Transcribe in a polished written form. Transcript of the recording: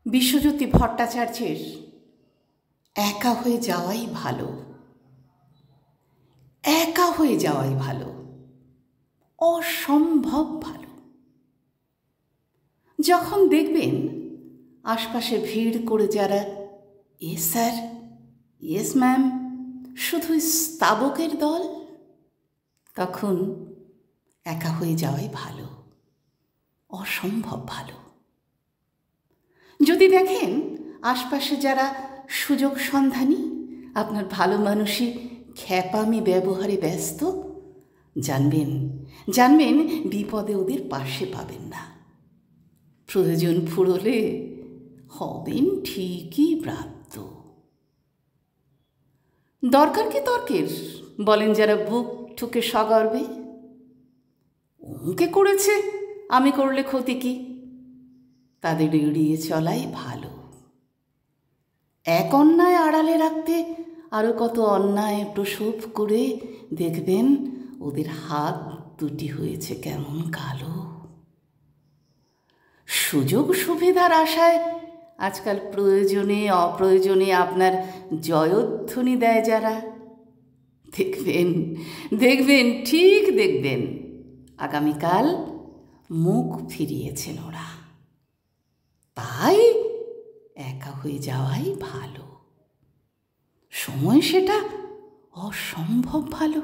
বিশ্বজ্যোতি ভট্টাচার্যের একা হয়ে যাওয়াই ভালো। একা হয়ে যাওয়াই ভালো, অসম্ভব ভালো। যখন দেখবেন আশপাশে ভিড় করে যারা ইয়েস স্যার, ইয়েস ম্যাম শুধু স্তাবকের দল, তখন একা হয়ে যাওয়াই ভালো, অসম্ভব ভালো। যদি দেখেন আশপাশে যারা সুযোগ সন্ধানী, আপনার ভালো মানুষই খ্যাপামি ব্যবহারে ব্যস্ত, জানবেন বিপদে ওদের পাশে পাবেন না। প্রয়োজন ফুরলে হবেন ঠিকই ব্রাত্য। দরকার কি তর্কের, বলেন যারা বুক ঠুকে সগর্বে। ওকে করেছে, আমি করলে ক্ষতি কি? তাদের এড়িয়ে চলাই ভালো। এক অন্যায় আড়ালে রাখতে আরও কত অন্যায় প্রসব করে দেখবেন ওদের হাত দুটি হয়েছে কেমন কালো। সুযোগ সুবিধার আশায় আজকাল প্রয়োজনে অপ্রয়োজনে আপনার জয়ধ্বনি দেয় যারা, দেখবেন ঠিক দেখবেন আগামীকাল মুখ ফিরিয়েছেন ওরা। তাই একা হয়ে যাওয়াই ভালো, সময় সেটা অসম্ভব ভালো।